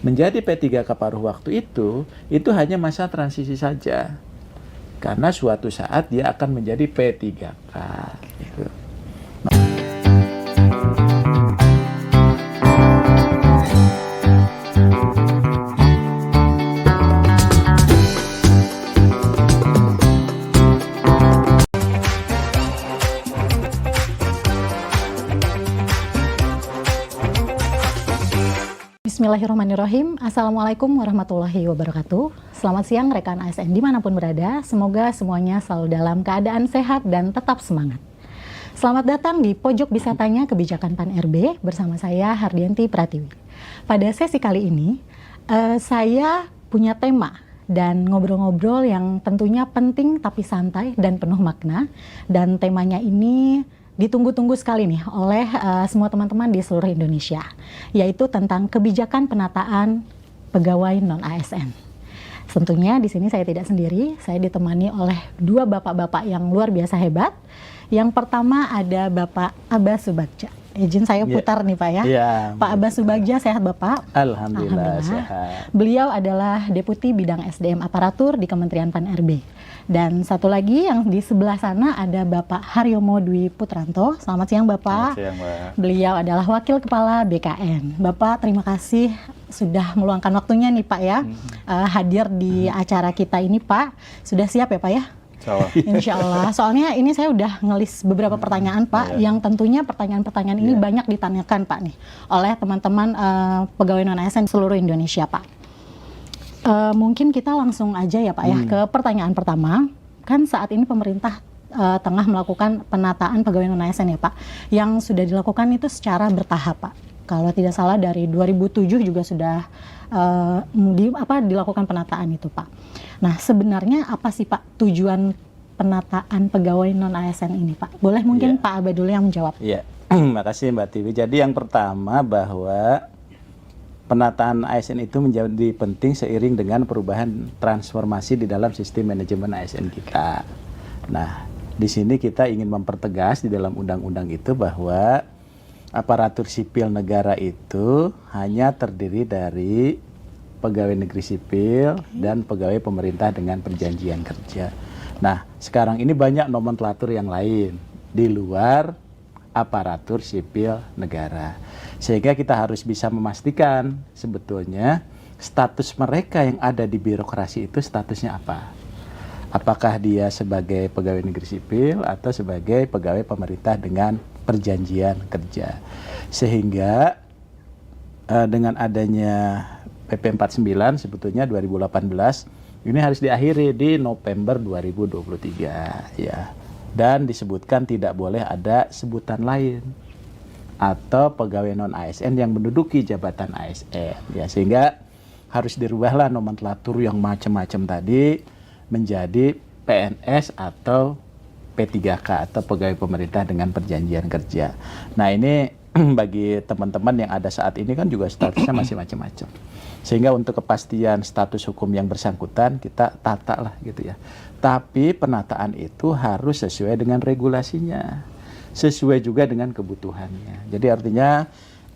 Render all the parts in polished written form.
Menjadi P3K paruh waktu itu hanya masa transisi saja. Karena suatu saat dia akan menjadi P3K. Gitu. Bismillahirrahmanirrahim. Assalamualaikum warahmatullahi wabarakatuh. Selamat siang rekan ASN dimanapun berada. Semoga semuanya selalu dalam keadaan sehat dan tetap semangat. Selamat datang di Pojok Bisa Tanya Kebijakan PAN RB bersama saya Hardianti Pratiwi. Pada sesi kali ini saya punya tema dan ngobrol-ngobrol yang tentunya penting tapi santai dan penuh makna. Dan temanya ini ditunggu-tunggu sekali nih oleh semua teman-teman di seluruh Indonesia, yaitu tentang kebijakan penataan pegawai non-ASN. Tentunya di sini saya tidak sendiri, saya ditemani oleh dua bapak-bapak yang luar biasa hebat. Yang pertama ada Bapak Abbas Subagja. Izin saya putar nih Pak ya. Pak Abbas Subagja, sehat Bapak? Alhamdulillah sehat. Beliau adalah Deputi Bidang SDM Aparatur di Kementerian PAN RB. Dan satu lagi yang di sebelah sana ada Bapak Haryomo Dwi Putranto. Selamat siang Bapak. Selamat siang Mbak. Beliau adalah Wakil Kepala BKN. Bapak terima kasih sudah meluangkan waktunya nih Pak ya, hadir di acara kita ini Pak. Sudah siap ya Pak ya? Insya Allah. Soalnya ini saya udah ngelis beberapa pertanyaan Pak, yang tentunya pertanyaan-pertanyaan ini banyak ditanyakan Pak nih oleh teman-teman pegawai non-ASN seluruh Indonesia Pak. Mungkin kita langsung aja ya Pak ya ke pertanyaan pertama. Kan saat ini pemerintah tengah melakukan penataan pegawai non-ASN ya Pak, yang sudah dilakukan itu secara bertahap Pak. Kalau tidak salah dari 2007 juga sudah dilakukan penataan itu Pak. Nah sebenarnya apa sih Pak tujuan penataan pegawai non-ASN ini Pak? Boleh mungkin Pak Abah dulu yang menjawab. Iya, makasih Mbak Tiwi. Jadi yang pertama bahwa penataan ASN itu menjadi penting seiring dengan perubahan transformasi di dalam sistem manajemen ASN kita. Nah, di sini kita ingin mempertegas di dalam undang-undang itu bahwa aparatur sipil negara itu hanya terdiri dari pegawai negeri sipil dan pegawai pemerintah dengan perjanjian kerja. Nah, sekarang ini banyak nomenklatur yang lain di luar aparatur sipil negara. Sehingga kita harus bisa memastikan sebetulnya status mereka yang ada di birokrasi itu statusnya apa. Apakah dia sebagai pegawai negeri sipil atau sebagai pegawai pemerintah dengan perjanjian kerja. Sehingga dengan adanya PP 49 sebetulnya 2018 ini harus diakhiri di November 2023 ya. Dan disebutkan tidak boleh ada sebutan lain atau pegawai non ASN yang menduduki jabatan ASN ya, sehingga harus dirubahlah nomenklatur yang macam-macam tadi menjadi PNS atau P3K atau pegawai pemerintah dengan perjanjian kerja. Nah ini bagi teman-teman yang ada saat ini kan juga statusnya masih macam-macam, sehingga untuk kepastian status hukum yang bersangkutan kita tata lah gitu ya. Tapi penataan itu harus sesuai dengan regulasinya, sesuai juga dengan kebutuhannya. Jadi artinya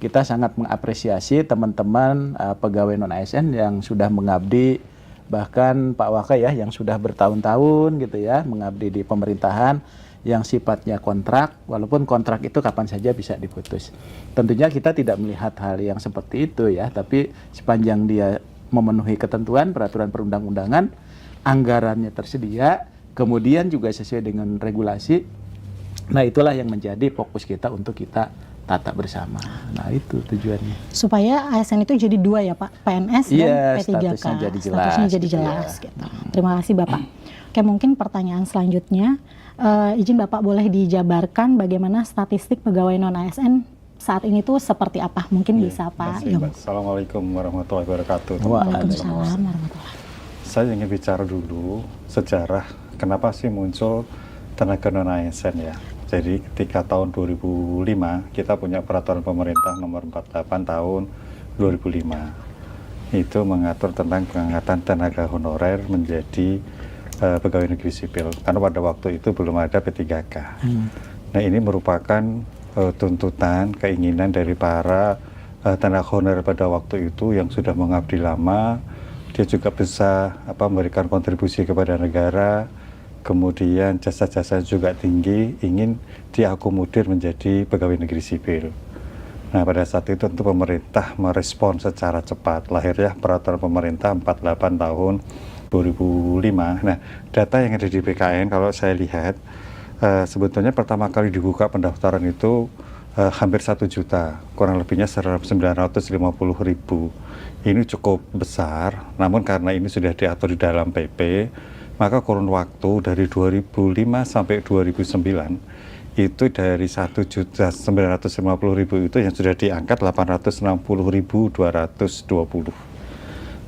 kita sangat mengapresiasi teman-teman pegawai non-ASN yang sudah mengabdi, bahkan Pak Waka ya yang sudah bertahun-tahun gitu ya mengabdi di pemerintahan yang sifatnya kontrak, walaupun kontrak itu kapan saja bisa diputus. Tentunya kita tidak melihat hal yang seperti itu ya, tapi sepanjang dia memenuhi ketentuan peraturan perundang-undangan, anggarannya tersedia, kemudian juga sesuai dengan regulasi. Nah itulah yang menjadi fokus kita untuk kita tata bersama. Nah itu tujuannya. Supaya ASN itu jadi dua ya Pak, PNS dan P3K. Statusnya jadi jelas. Statusnya jadi jelas gitu. Terima kasih Bapak. Oke, mungkin pertanyaan selanjutnya, izin Bapak boleh dijabarkan bagaimana statistik pegawai non-ASN saat ini tuh seperti apa? Mungkin bisa Pak Yomo. Assalamualaikum warahmatullahi wabarakatuh. Waalaikumsalam warahmatullahi wabarakatuh. Saya ingin bicara dulu sejarah kenapa sih muncul tenaga non-ASN ya. Jadi ketika tahun 2005 kita punya peraturan pemerintah nomor 48 tahun 2005. Itu mengatur tentang pengangkatan tenaga honorer menjadi pegawai negeri sipil. Karena pada waktu itu belum ada P3K. Nah ini merupakan tuntutan, keinginan dari para tenaga honorer pada waktu itu yang sudah mengabdi lama, dia juga bisa memberikan kontribusi kepada negara, kemudian jasa-jasa juga tinggi, ingin diakomodir menjadi pegawai negeri sipil. Nah, pada saat itu tentu pemerintah merespon secara cepat, lahirnya peraturan pemerintah 48 tahun 2005. Nah, data yang ada di BKN kalau saya lihat, sebetulnya pertama kali dibuka pendaftaran itu hampir 1 juta, kurang lebihnya 950.000. Ini cukup besar, namun karena ini sudah diatur di dalam PP, maka kurun waktu dari 2005 sampai 2009 itu dari 1.950.000 itu yang sudah diangkat 860.220.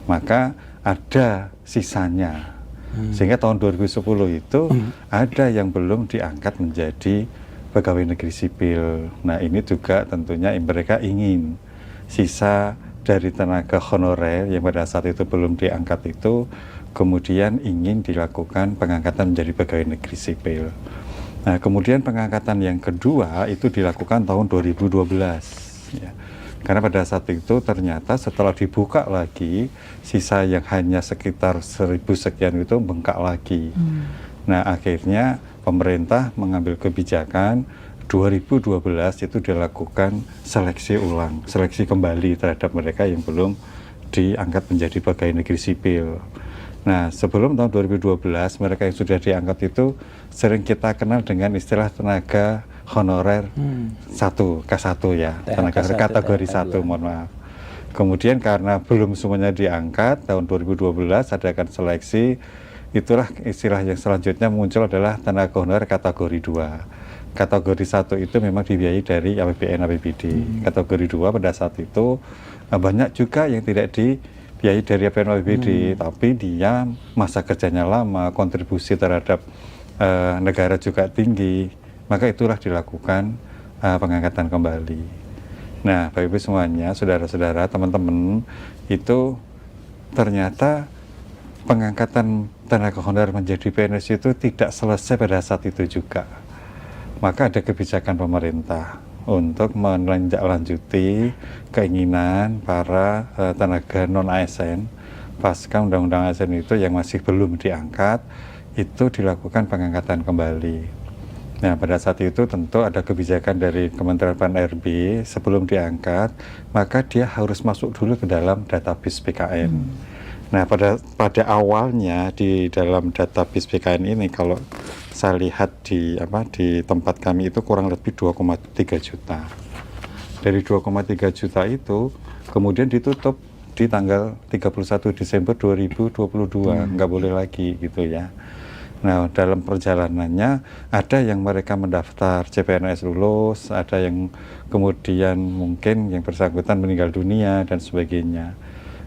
Maka ada sisanya. Sehingga tahun 2010 itu ada yang belum diangkat menjadi pegawai negeri sipil. Nah, ini juga tentunya mereka ingin sisa dari tenaga honorer yang pada saat itu belum diangkat itu kemudian ingin dilakukan pengangkatan menjadi pegawai negeri sipil. Nah, kemudian pengangkatan yang kedua itu dilakukan tahun 2012 ya. Karena pada saat itu ternyata setelah dibuka lagi sisa yang hanya sekitar 1.000 sekian itu bengkak lagi. Nah, akhirnya pemerintah mengambil kebijakan 2012 itu dilakukan seleksi ulang, seleksi kembali terhadap mereka yang belum diangkat menjadi pegawai negeri sipil. Nah, sebelum tahun 2012 mereka yang sudah diangkat itu sering kita kenal dengan istilah tenaga honorer K1 ya, tenaga kategori 1, mohon maaf. Kemudian karena belum semuanya diangkat, tahun 2012 adakan seleksi, itulah istilah yang selanjutnya muncul adalah tenaga honorer kategori 2. Kategori 1 itu memang dibiayai dari APBN APBD. Kategori 2 pada saat itu banyak juga yang tidak dibiayai dari APBN APBD, tapi dia masa kerjanya lama, kontribusi terhadap negara juga tinggi, maka itulah dilakukan pengangkatan kembali. Nah, Bapak Ibu semuanya, saudara-saudara, teman-teman, itu ternyata pengangkatan tenaga honorer menjadi PNS itu tidak selesai pada saat itu juga. Maka ada kebijakan pemerintah untuk menindaklanjuti keinginan para tenaga non-ASN pasca Undang-Undang ASN itu yang masih belum diangkat, itu dilakukan pengangkatan kembali. Nah, pada saat itu tentu ada kebijakan dari Kementerian PAN-RB sebelum diangkat, maka dia harus masuk dulu ke dalam database PKN. Nah, pada awalnya di dalam database PKN ini kalau saya lihat di tempat kami itu kurang lebih 2,3 juta. Dari 2,3 juta itu kemudian ditutup di tanggal 31 Desember 2022, nggak boleh lagi gitu ya. Nah, dalam perjalanannya ada yang mereka mendaftar CPNS lulus, ada yang kemudian mungkin yang bersangkutan meninggal dunia dan sebagainya.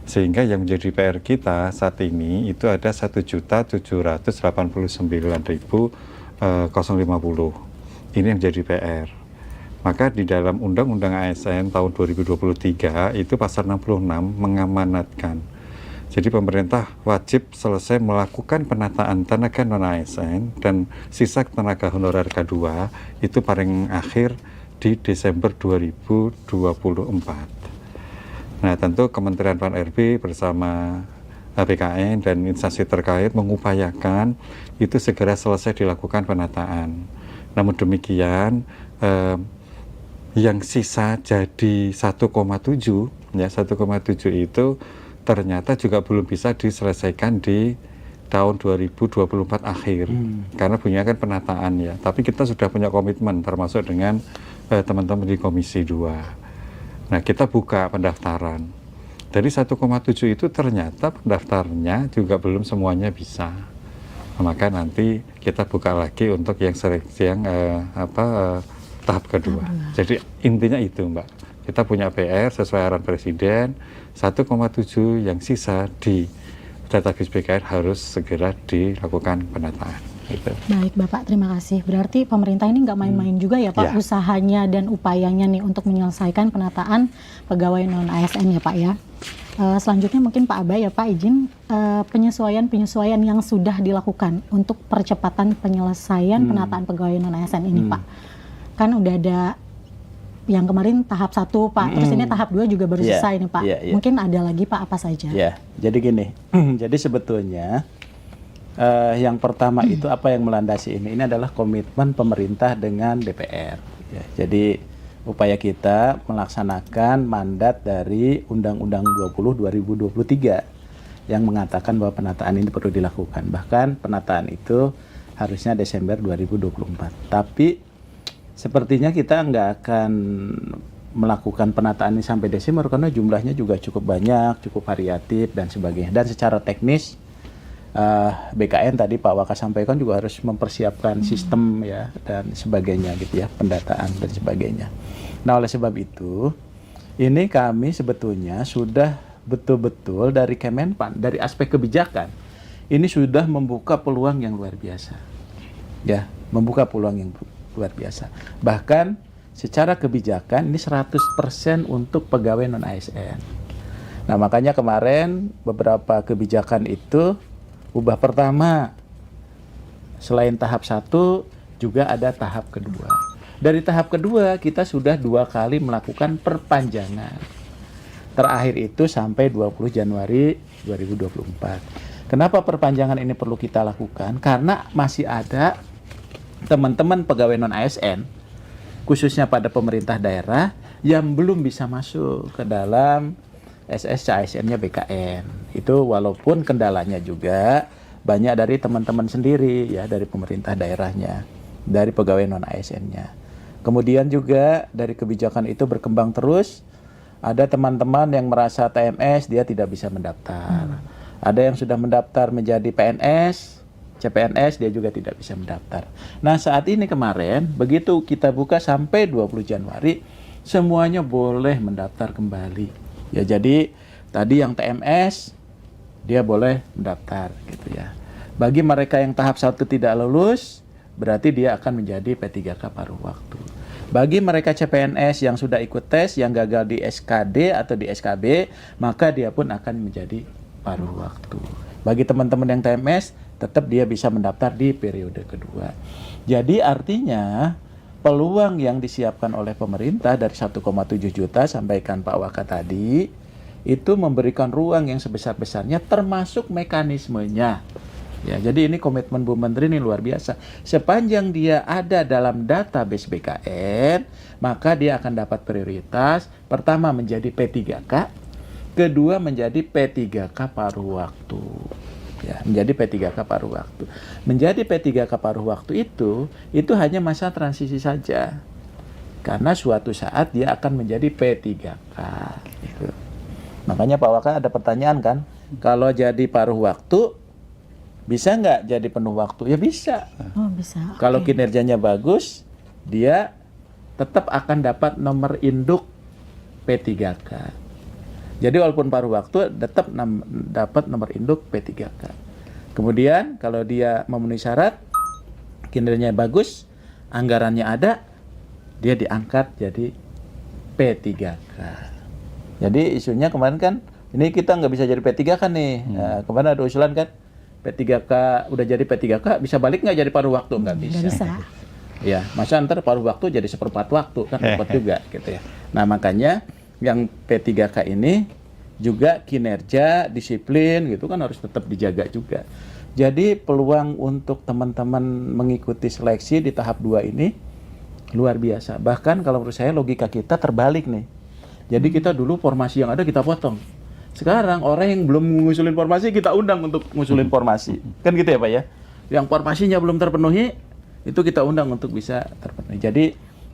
Sehingga yang menjadi PR kita saat ini itu ada 1.789.050. Ini yang menjadi PR. Maka di dalam Undang-Undang ASN tahun 2023 itu pasal 66 mengamanatkan. Jadi pemerintah wajib selesai melakukan penataan tenaga non-ASN dan sisa tenaga honorer K2 itu paling akhir di Desember 2024. Nah, tentu Kementerian PAN-RB bersama BKN dan instansi terkait mengupayakan itu segera selesai dilakukan penataan. Namun demikian, yang sisa jadi 1,7 ya, 1,7 itu ternyata juga belum bisa diselesaikan di tahun 2024 akhir karena punya kan penataan ya, tapi kita sudah punya komitmen termasuk dengan teman-teman di Komisi 2. Nah, kita buka pendaftaran dari 1,7 itu ternyata pendaftarnya juga belum semuanya bisa. Maka nanti kita buka lagi untuk yang seleksi yang tahap kedua. Jadi intinya itu, Mbak, kita punya PR sesuai arahan Presiden, 1,7 yang sisa di database PKN harus segera dilakukan penataan. Gitu. Baik Bapak, terima kasih. Berarti pemerintah ini nggak main-main juga ya Pak, usahanya dan upayanya nih untuk menyelesaikan penataan pegawai non-ASN ya Pak ya. Selanjutnya mungkin Pak Aba ya Pak izin penyesuaian yang sudah dilakukan untuk percepatan penyelesaian penataan pegawai non-ASN ini Pak. Kan udah ada yang kemarin tahap 1 Pak, terus ini tahap 2 juga baru Iya, selesai nih Pak. iya, iya. Mungkin ada lagi Pak, apa saja? Ya, jadi gini, jadi sebetulnya yang pertama itu apa yang melandasi ini adalah komitmen pemerintah dengan DPR. Ya, jadi upaya kita melaksanakan mandat dari Undang-Undang 20 2023 yang mengatakan bahwa penataan ini perlu dilakukan. Bahkan penataan itu harusnya Desember 2024. Tapi sepertinya kita nggak akan melakukan penataan ini sampai Desember karena jumlahnya juga cukup banyak, cukup variatif dan sebagainya. Dan secara teknis BKN tadi Pak Waka sampaikan juga harus mempersiapkan sistem ya dan sebagainya gitu ya, pendataan dan sebagainya. Nah, oleh sebab itu ini kami sebetulnya sudah betul-betul dari Kemenpan, dari aspek kebijakan ini sudah membuka peluang yang luar biasa. Ya, membuka peluang yang luar biasa. Bahkan secara kebijakan ini 100% untuk pegawai non ASN. Nah, makanya kemarin beberapa kebijakan itu ubah pertama, selain tahap 1 juga ada tahap kedua. Dari tahap kedua kita sudah 2 kali melakukan perpanjangan. Terakhir itu sampai 20 Januari 2024. Kenapa perpanjangan ini perlu kita lakukan? Karena masih ada teman-teman pegawai non ASN, khususnya pada pemerintah daerah yang belum bisa masuk ke dalam SSC-ASN-nya BKN. Itu walaupun kendalanya juga banyak dari teman-teman sendiri ya, dari pemerintah daerahnya, dari pegawai non ASN-nya. Kemudian juga dari kebijakan itu berkembang terus, ada teman-teman yang merasa TMS dia tidak bisa mendaftar. Ada yang sudah mendaftar menjadi PNS, CPNS dia juga tidak bisa mendaftar. Nah, saat ini kemarin begitu kita buka sampai 20 Januari semuanya boleh mendaftar kembali. Ya, jadi tadi yang TMS dia boleh mendaftar gitu ya. Bagi mereka yang tahap 1 tidak lulus, berarti dia akan menjadi P3K paruh waktu. Bagi mereka CPNS yang sudah ikut tes, yang gagal di SKD atau di SKB, maka dia pun akan menjadi paruh waktu. Bagi teman-teman yang TMS, tetap dia bisa mendaftar di periode kedua. Jadi artinya peluang yang disiapkan oleh pemerintah dari 1,7 juta, sampaikan Pak Waka tadi, itu memberikan ruang yang sebesar-besarnya termasuk mekanismenya. Ya, jadi ini komitmen Bu Menteri ini luar biasa. Sepanjang dia ada dalam database BKN, maka dia akan dapat prioritas. Pertama menjadi P3K, kedua menjadi P3K paruh waktu. Ya, menjadi P3K paruh waktu. Menjadi P3K paruh waktu itu hanya masa transisi saja. Karena suatu saat dia akan menjadi P3K. Gitu. Makanya Pak Waka ada pertanyaan kan, kalau jadi paruh waktu, bisa nggak jadi penuh waktu? Ya bisa. Oh, bisa. Kalau kinerjanya bagus, dia tetap akan dapat nomor induk P3K. Jadi walaupun paruh waktu tetap dapat nomor induk P3K. Kemudian kalau dia memenuhi syarat, kinerjanya bagus, anggarannya ada, dia diangkat jadi P3K. Jadi isunya kemarin kan, ini kita nggak bisa jadi P3K nih. Nah, kemarin ada usulan kan, P3K udah jadi P3K, bisa balik nggak jadi paruh waktu? Nggak bisa. Nggak bisa. Ya, masa ntar paruh waktu jadi 1/4 waktu, kan repot juga gitu ya. Nah, makanya yang P3K ini juga kinerja, disiplin gitu kan harus tetap dijaga juga. Jadi peluang untuk teman-teman mengikuti seleksi di tahap 2 ini luar biasa. Bahkan kalau menurut saya logika kita terbalik nih. Jadi kita dulu formasi yang ada kita potong. Sekarang orang yang belum ngusulin formasi kita undang untuk ngusulin formasi. Kan gitu ya Pak ya? Yang formasinya belum terpenuhi itu kita undang untuk bisa terpenuhi. Jadi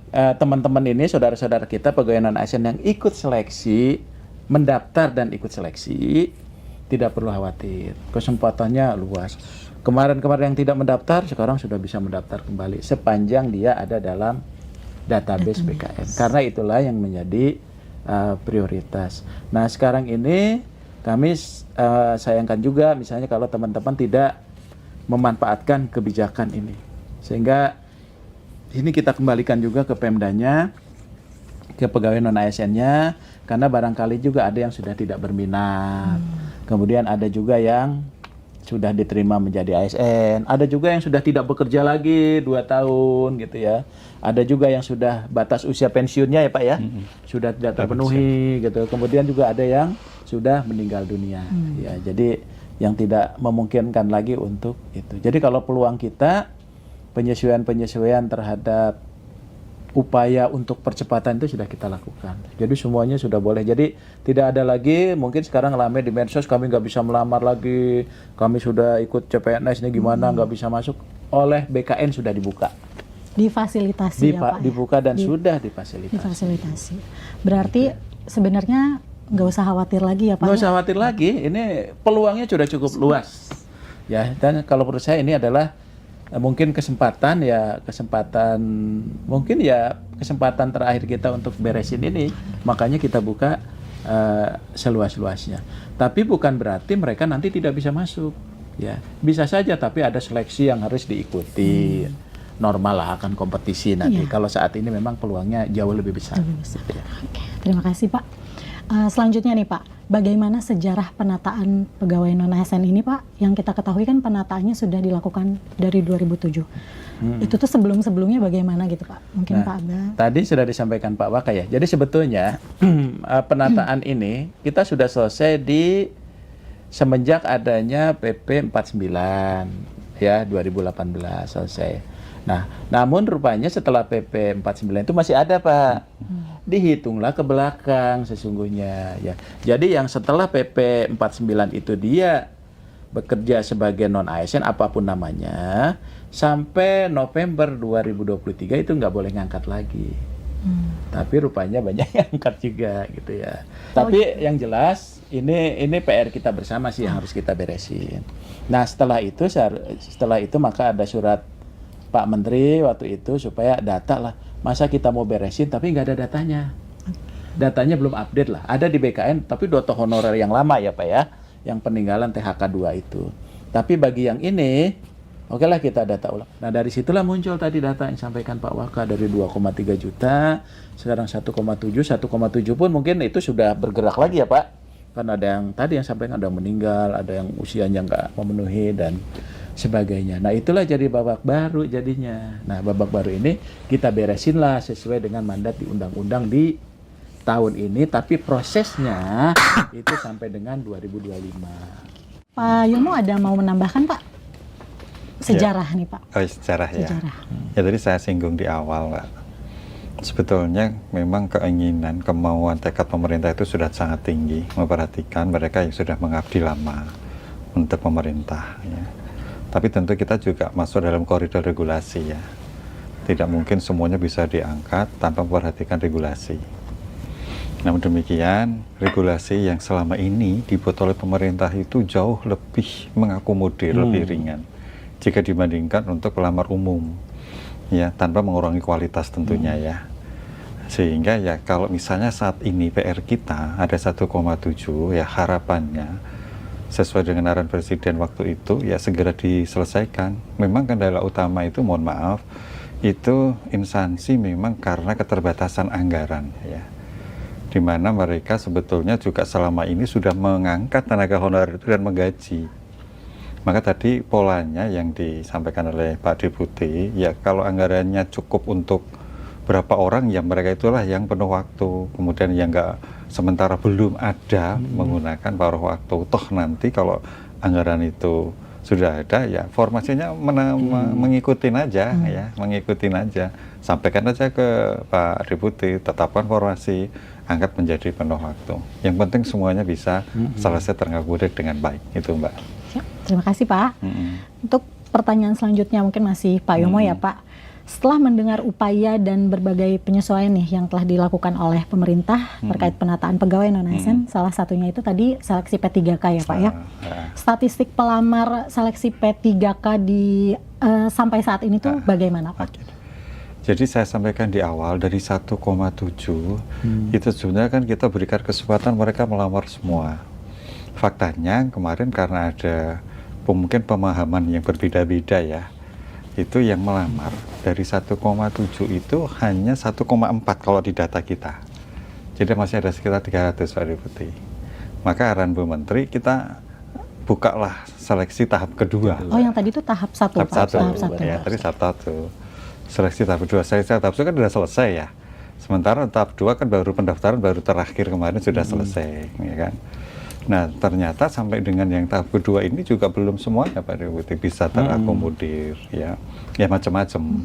teman-teman ini, saudara-saudara kita pegawai non ASN yang ikut seleksi, mendaftar dan ikut seleksi, tidak perlu khawatir. Kesempatannya luas. Kemarin-kemarin yang tidak mendaftar, sekarang sudah bisa mendaftar kembali sepanjang dia ada dalam database BKN. Karena itulah yang menjadi prioritas. Nah, sekarang ini kami sayangkan juga misalnya kalau teman-teman tidak memanfaatkan kebijakan ini. Sehingga ini kita kembalikan juga ke Pemdanya, ke pegawai non ASN-nya, karena barangkali juga ada yang sudah tidak berminat. Kemudian ada juga yang sudah diterima menjadi ASN, ada juga yang sudah tidak bekerja lagi 2 tahun gitu ya. Ada juga yang sudah batas usia pensiunnya ya Pak ya, sudah tidak terpenuhi gitu. Kemudian juga ada yang sudah meninggal dunia. Ya, jadi yang tidak memungkinkan lagi untuk itu. Jadi kalau peluang kita penyesuaian-penyesuaian terhadap upaya untuk percepatan itu sudah kita lakukan. Jadi semuanya sudah boleh. Jadi tidak ada lagi mungkin sekarang rame di medsos kami nggak bisa melamar lagi, kami sudah ikut CPNS ini gimana nggak bisa masuk. Oleh BKN sudah dibuka. Difasilitasi ya Pak. Dibuka dan sudah difasilitasi. Difasilitasi. Berarti sebenarnya nggak usah khawatir lagi ya Pak. Nggak usah khawatir lagi. Ini peluangnya sudah cukup luas. Ya, dan kalau menurut saya ini adalah mungkin kesempatan terakhir kita untuk beresin ini, makanya kita buka seluas-luasnya. Tapi bukan berarti mereka nanti tidak bisa masuk, ya bisa saja, tapi ada seleksi yang harus diikuti. Normal lah, akan kompetisi nanti. Kalau saat ini memang peluangnya jauh lebih besar. Ya. Oke, terima kasih Pak. Selanjutnya nih Pak, bagaimana sejarah penataan pegawai non-ASN ini Pak? Yang kita ketahui kan penataannya sudah dilakukan dari 2007. Itu tuh sebelum-sebelumnya bagaimana gitu Pak? Mungkin Pak Abah. Tadi sudah disampaikan Pak Waka ya. Jadi sebetulnya penataan ini kita sudah selesai di semenjak adanya PP 49 ya 2018 selesai. Nah, namun rupanya setelah PP 49 itu masih ada Pak. Dihitunglah ke belakang sesungguhnya ya. Jadi yang setelah PP 49 itu dia bekerja sebagai non ASN apapun namanya sampai November 2023 itu nggak boleh ngangkat lagi. Tapi rupanya banyak yang angkat juga gitu ya. Tapi yang jelas ini PR kita bersama sih yang harus kita beresin. Nah, setelah itu maka ada surat Pak Menteri waktu itu supaya data lah. Masa kita mau beresin tapi nggak ada datanya. Datanya belum update lah. Ada di BKN tapi data honorer yang lama ya Pak ya. Yang peninggalan THK 2 itu. Tapi bagi yang ini, oke lah kita data ulang. Nah dari situlah muncul tadi data yang disampaikan Pak Waka dari 2,3 juta, sekarang 1,7 pun mungkin itu sudah bergerak lagi ya Pak. Kan ada yang tadi yang sampaikan ada yang meninggal, ada yang usianya nggak memenuhi dan sebagainya. Nah itulah jadi babak baru jadinya. Nah babak baru ini kita beresin lah sesuai dengan mandat di undang-undang di tahun ini, tapi prosesnya itu sampai dengan 2025. Pak Yomo ada mau menambahkan Pak? Sejarah nih Pak. Oh, sejarah ya. Ya tadi saya singgung di awal Pak. Sebetulnya memang keinginan, kemauan, tekad pemerintah itu sudah sangat tinggi memperhatikan mereka yang sudah mengabdi lama untuk pemerintah ya. Tapi tentu kita juga masuk dalam koridor regulasi ya. Tidak mungkin semuanya bisa diangkat tanpa memperhatikan regulasi. Namun demikian, regulasi yang selama ini dibuat oleh pemerintah itu jauh lebih mengakomodir, lebih ringan jika dibandingkan untuk pelamar umum. Ya, tanpa mengurangi kualitas tentunya ya. Sehingga ya kalau misalnya saat ini PR kita ada 1,7 ya harapannya sesuai dengan arahan Presiden waktu itu ya segera diselesaikan. Memang kendala utama itu mohon maaf itu instansi memang karena keterbatasan anggaran ya. Di mana mereka sebetulnya juga selama ini sudah mengangkat tenaga honorer itu dan menggaji. Maka tadi polanya yang disampaikan oleh Pak Deputi ya kalau anggarannya cukup untuk berapa orang ya mereka itulah yang penuh waktu. Kemudian yang enggak sementara belum ada menggunakan paruh waktu. Toh nanti kalau anggaran itu sudah ada ya formasinya mengikutin aja ya, mengikutin aja. Sampaikan aja ke Pak Deputi, tetapkan formasi, angkat menjadi penuh waktu. Yang penting semuanya bisa selesai terakomodir dengan baik. Itu Mbak. Ya, terima kasih Pak. Untuk pertanyaan selanjutnya mungkin masih Pak Yomo ya Pak. Setelah mendengar upaya dan berbagai penyesuaian nih yang telah dilakukan oleh pemerintah terkait penataan pegawai non-ASN, salah satunya itu tadi seleksi P3K ya Pak ya. Statistik pelamar seleksi P3K di sampai saat ini tuh bagaimana Pak? Jadi saya sampaikan di awal dari 1,7 itu sebenarnya kan kita berikan kesempatan mereka melamar semua. Faktanya kemarin karena ada mungkin pemahaman yang berbeda-beda ya. Itu yang melamar dari 1,7 itu hanya 1,4 kalau di data kita. Jadi masih ada sekitar 300 Pak Deputi. Maka arahan Bu Menteri kita bukalah seleksi tahap kedua. Oh, yang tadi itu tahap 1, Tahap Pak. satu, Tahap 1. ya tadi tahap 1. Seleksi tahap kedua, seleksi tahap 1 kan sudah selesai ya. Sementara tahap 2 kan baru pendaftaran baru terakhir kemarin sudah selesai, ya kan. Nah, ternyata sampai dengan yang tahap kedua ini juga belum semuanya Pak Deputi bisa terakomodir, ya macam-macam.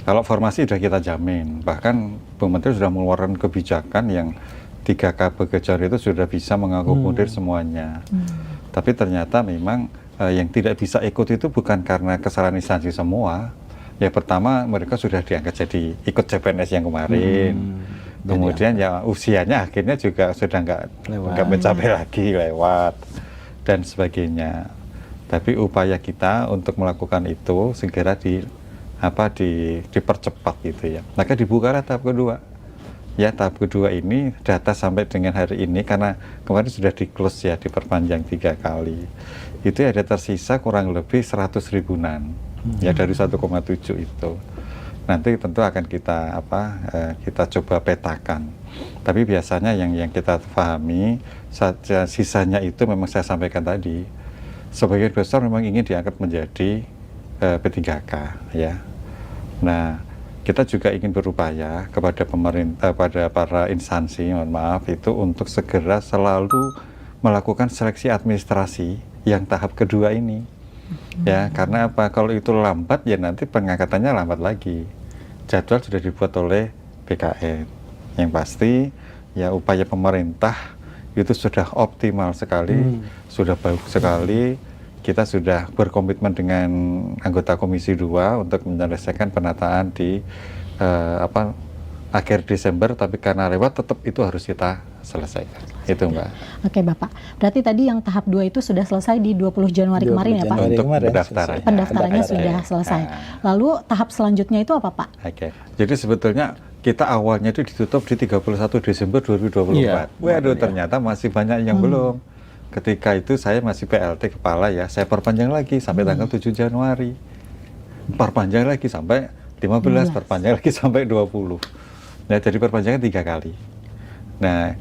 Kalau formasi sudah kita jamin, bahkan Bu Menteri sudah mengeluarkan kebijakan yang 3K Bekejar itu sudah bisa mengakomodir semuanya. Tapi ternyata memang yang tidak bisa ikut itu bukan karena kesalahan instansi semua. Ya pertama mereka sudah diangkat jadi ikut CPNS yang kemarin. Kemudian ya usianya akhirnya juga sudah nggak mencapai lagi, lewat dan sebagainya. Tapi upaya kita untuk melakukan itu segera dipercepat gitu ya. Maka dibukalah tahap kedua. Ya tahap kedua ini data sampai dengan hari ini karena kemarin sudah di-close ya, diperpanjang 3 kali. Itu ada tersisa kurang lebih 100 ribuan ya dari 1,7 itu. Nanti tentu akan kita kita coba petakan. Tapi biasanya yang kita pahami sisanya itu memang saya sampaikan tadi. Sebagian besar memang ingin diangkat menjadi P3K ya. Nah, kita juga ingin berupaya kepada pemerintah, pada para instansi, mohon maaf, itu untuk segera selalu melakukan seleksi administrasi yang tahap kedua ini. Ya, karena apa? Kalau itu lambat ya nanti pengangkatannya lambat lagi. Jadwal sudah dibuat oleh BKN. Yang pasti ya upaya pemerintah itu sudah optimal sekali, sudah bagus sekali. Kita sudah berkomitmen dengan anggota Komisi 2 untuk menyelesaikan penataan di akhir Desember, tapi karena lewat tetap itu harus kita selesaikan. Itu Mbak. Oke Bapak, berarti tadi yang tahap 2 itu sudah selesai di 20 Januari kemarin ya Pak? Untuk pendaftarannya. Pendaftarannya sudah selesai. Lalu tahap selanjutnya itu apa Pak? Oke, jadi sebetulnya kita awalnya itu ditutup di 31 Desember 2024. Iya, Waduh, ternyata masih banyak yang belum. Ketika itu saya masih PLT kepala ya, saya perpanjang lagi sampai tanggal 7 Januari. Perpanjang lagi sampai 15, perpanjang lagi sampai 20. Nah, jadi perpanjangan 3 kali. Nah,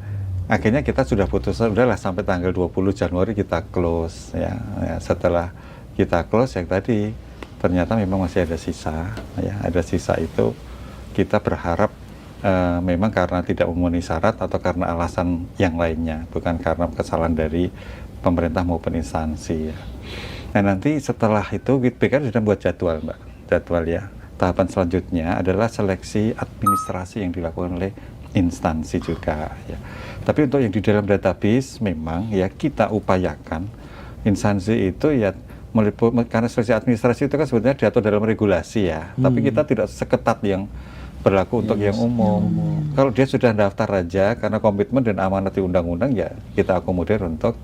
akhirnya kita sudah putuskan, udahlah sampai tanggal 20 Januari kita close ya. Setelah kita close yang tadi, ternyata memang masih ada sisa ya, ada sisa itu kita berharap memang karena tidak memenuhi syarat atau karena alasan yang lainnya, bukan karena kesalahan dari pemerintah maupun instansi ya. Nah, nanti setelah itu BKN sudah buat jadwal Mbak, jadwal ya. Tahapan selanjutnya adalah seleksi administrasi yang dilakukan oleh instansi juga ya. Tapi untuk yang di dalam database memang ya kita upayakan instansi itu ya meliput, karena seleksi administrasi itu kan sebenarnya diatur dalam regulasi ya. Tapi kita tidak seketat yang berlaku untuk yang umum. Kalau dia sudah daftar aja karena komitmen dan amanat di undang-undang ya kita akomodir untuk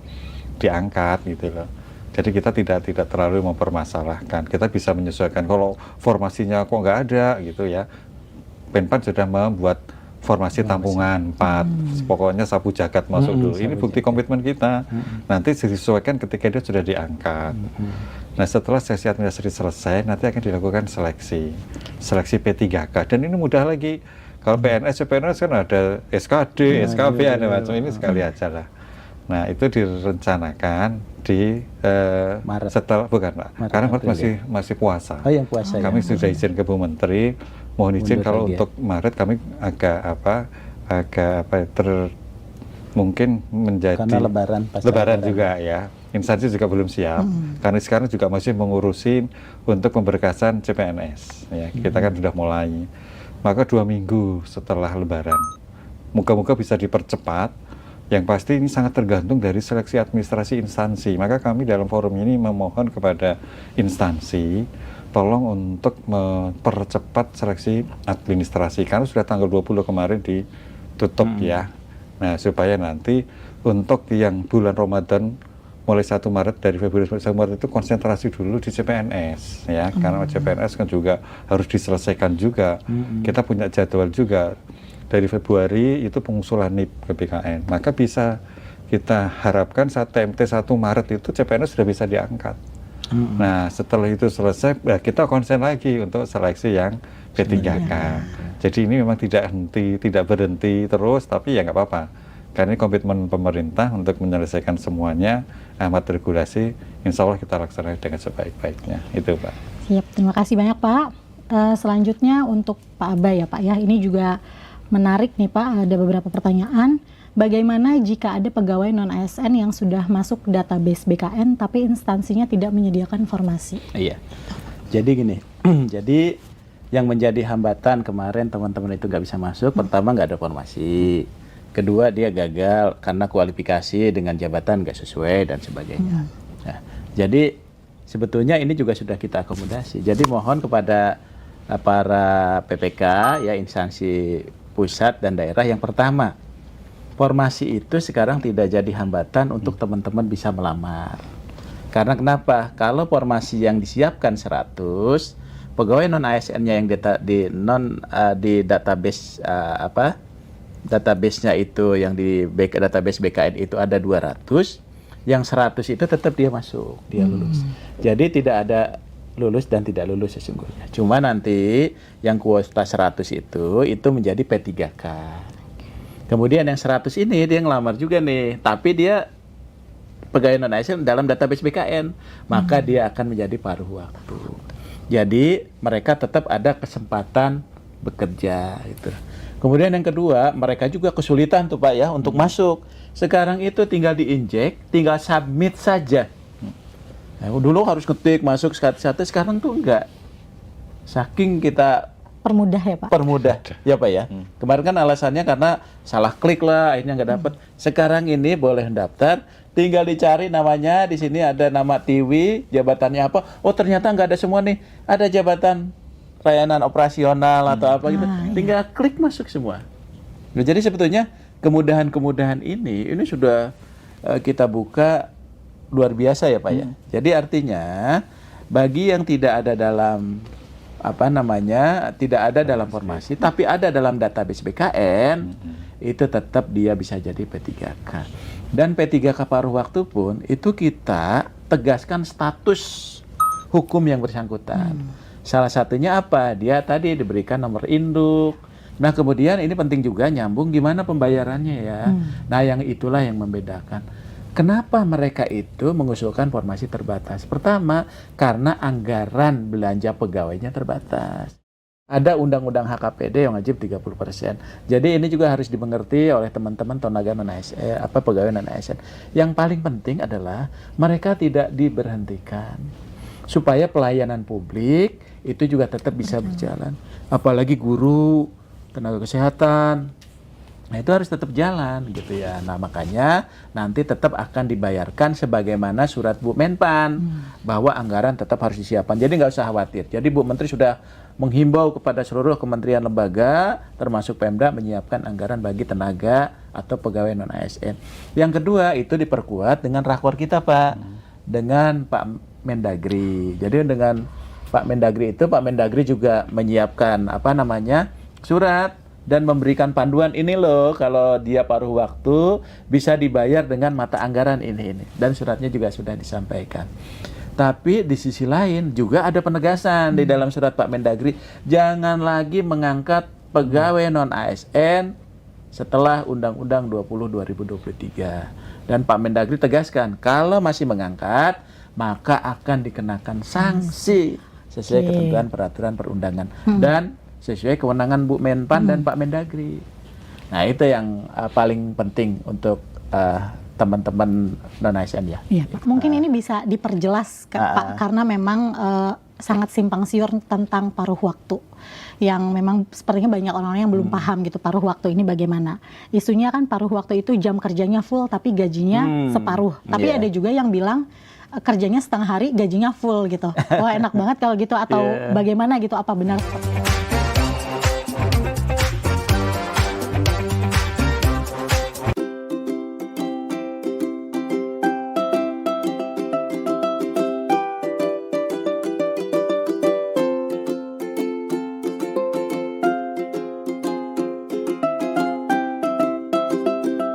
diangkat gitu loh. Jadi kita tidak terlalu mempermasalahkan. Kita bisa menyesuaikan kalau formasinya kok nggak ada gitu ya. Penpan sudah membuat formasi tampungan 4. Pokoknya sapu jagat masuk dulu. Ini bukti komitmen kita. Nanti disesuaikan ketika dia sudah diangkat. Nah, setelah sesi administrasi selesai, nanti akan dilakukan seleksi P3K. Dan ini mudah lagi. Kalau PNS, CPNS kan ada SKD, SKB, ada macam ini sekali aja lah. Nah, itu direncanakan di Maret. setelah bukan Pak, Maret, karena Maret April, masih puasa. Oh, yang puasa ya. Kami sudah izin ke Bu Menteri, mohon izin Mundur kalau lagi ya. untuk Maret kami mungkin menjadi Karena lebaran pas lebaran juga ya. Instansi juga belum siap, karena sekarang juga masih mengurusin untuk pemberkasan CPNS. Ya, kita kan sudah mulai. Maka 2 minggu setelah lebaran, moga-moga bisa dipercepat. Yang pasti ini sangat tergantung dari seleksi administrasi instansi. Maka kami dalam forum ini memohon kepada instansi, tolong untuk mempercepat seleksi administrasi. Karena sudah tanggal 20 kemarin ditutup ya. Nah, supaya nanti untuk yang bulan Ramadan mulai 1 Maret, dari Februari sampai 1 Maret itu konsentrasi dulu di CPNS ya. Karena CPNS kan juga harus diselesaikan juga. Kita punya jadwal juga. Dari Februari itu pengusulan NIP ke BKN, maka bisa kita harapkan saat TMT 1 Maret itu CPNS sudah bisa diangkat. Nah, setelah itu selesai, ya kita konsen lagi untuk seleksi yang P3K. Jadi ini memang tidak berhenti terus, tapi ya nggak apa-apa. Karena ini komitmen pemerintah untuk menyelesaikan semuanya, matrikulasi, insya Allah kita laksanakan dengan sebaik-baiknya. Itu Pak. Siap, terima kasih banyak Pak. Selanjutnya untuk Pak Abai ya Pak ya, ini juga menarik nih Pak, ada beberapa pertanyaan. Bagaimana jika ada pegawai non-ASN yang sudah masuk database BKN tapi instansinya tidak menyediakan informasi? Iya. Jadi gini, jadi yang menjadi hambatan kemarin teman-teman itu nggak bisa masuk, pertama nggak ada formasi, kedua dia gagal karena kualifikasi dengan jabatan nggak sesuai dan sebagainya. Nah, jadi sebetulnya ini juga sudah kita akomodasi. Jadi mohon kepada para PPK ya, instansi pusat dan daerah, yang pertama, formasi itu sekarang tidak jadi hambatan untuk teman-teman bisa melamar. Karena kenapa? Kalau formasi yang disiapkan 100, pegawai non ASN-nya yang di database database-nya itu yang di database BKN itu ada 200, yang 100 itu tetap dia masuk, dia lulus. Jadi tidak ada lulus dan tidak lulus sesungguhnya. Cuma nanti yang kuota 100 itu menjadi P3K. Kemudian yang 100 ini dia ngelamar juga nih, tapi dia pegawai non ASN dalam database BKN, maka dia akan menjadi paruh waktu. Jadi mereka tetap ada kesempatan bekerja itu. Kemudian yang kedua, mereka juga kesulitan tuh Pak ya untuk masuk. Sekarang itu tinggal diinjek, tinggal submit saja. Nah, dulu harus ketik masuk satu-satu, sekarang tuh enggak. Saking kita Permudah ya Pak? permudah ya Pak ya. Kemarin kan alasannya karena salah klik lah, akhirnya nggak dapat. Sekarang ini boleh daftar, tinggal dicari namanya, di sini ada nama Tiwi, jabatannya apa. Oh ternyata nggak ada semua nih, ada jabatan layanan operasional atau apa gitu. Tinggal klik masuk semua. Nah, jadi sebetulnya kemudahan-kemudahan ini sudah kita buka luar biasa ya Pak ya. Jadi artinya bagi yang tidak ada dalam tidak ada dalam formasi, tapi ada dalam database BKN, itu tetap dia bisa jadi P3K. Dan P3K paruh waktu pun itu kita tegaskan status hukum yang bersangkutan. Salah satunya apa? Dia tadi diberikan nomor induk. Nah kemudian ini penting juga nyambung gimana pembayarannya ya. Nah yang itulah yang membedakan. Kenapa mereka itu mengusulkan formasi terbatas? Pertama, karena anggaran belanja pegawainya terbatas. Ada undang-undang HKPD yang wajib 30%. Jadi ini juga harus dimengerti oleh teman-teman tenaga non-ASN, pegawai non-ASN. Yang paling penting adalah mereka tidak diberhentikan. Supaya pelayanan publik itu juga tetap bisa berjalan. Apalagi guru, tenaga kesehatan, nah itu harus tetap jalan gitu ya. Nah makanya nanti tetap akan dibayarkan sebagaimana surat Bu Menpan bahwa anggaran tetap harus disiapkan. Jadi nggak usah khawatir. Jadi Bu Menteri sudah menghimbau kepada seluruh kementerian lembaga termasuk Pemda menyiapkan anggaran bagi tenaga atau pegawai non ASN. Yang kedua itu diperkuat dengan rakor kita Pak, dengan Pak Mendagri. Jadi dengan Pak Mendagri itu, Pak Mendagri juga menyiapkan surat dan memberikan panduan ini loh, kalau dia paruh waktu bisa dibayar dengan mata anggaran ini. Dan suratnya juga sudah disampaikan. Tapi di sisi lain juga ada penegasan di dalam surat Pak Mendagri, jangan lagi mengangkat pegawai non ASN setelah Undang-Undang 20 2023. Dan Pak Mendagri tegaskan kalau masih mengangkat maka akan dikenakan sanksi sesuai ketentuan peraturan perundangan dan sesuai kewenangan Bu Menpan dan Pak Mendagri. Nah itu yang paling penting untuk teman-teman non-ASN ya. Iya Pak. Mungkin ini bisa diperjelas Pak, karena memang sangat simpang siur tentang paruh waktu. Yang memang sepertinya banyak orang-orang yang belum paham gitu paruh waktu ini bagaimana. Isunya kan paruh waktu itu jam kerjanya full tapi gajinya separuh. Tapi ada juga yang bilang kerjanya setengah hari gajinya full gitu. Wah enak banget kalau gitu, atau bagaimana gitu, apa benar seperti itu?